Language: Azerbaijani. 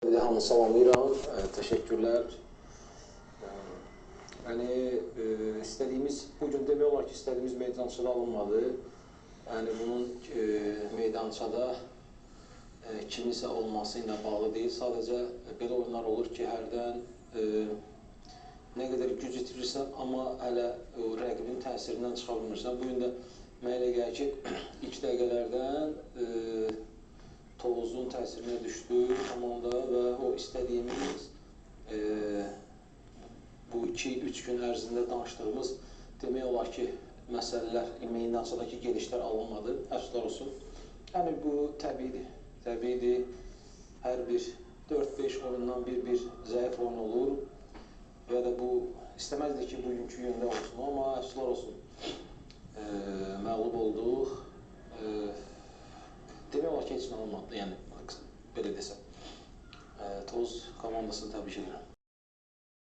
Bir de hamı salamlayıram, teşekkürler. Yani istediğimiz, bugün demək olar ki, istediğimiz meydançada alınmadı. Yani bunun meydançada kiminsə olması ilə bağlı deyil. Sadəcə belə oyunlar olur ki, hərdən nə qədər güc itirirsən, amma hələ o rəqibin təsirindən çıxa bilmirsən. Bu gün də mənə elə gəlir ki, ilk dəqiqələrdən Tovuzun təsirinə düşdü komanda və o istədiyimiz bu 2-3 gün ərzində danışdığımız demək olar ki, məsələlər, meydançadakı gedişlər alınmadı, əfsuslar olsun. Yəni bu təbiidir, təbiidir. Hər bir 4-5 oyundan bir zəif oyun olur və də bu istəməzdik ki, bugünkü gündə olsun, amma əfsuslar olsun. Məğlub olduq. Demək olar ki, heç nə olmadı, yəni belə desəm. Tovuz komandasını təbrik edirəm.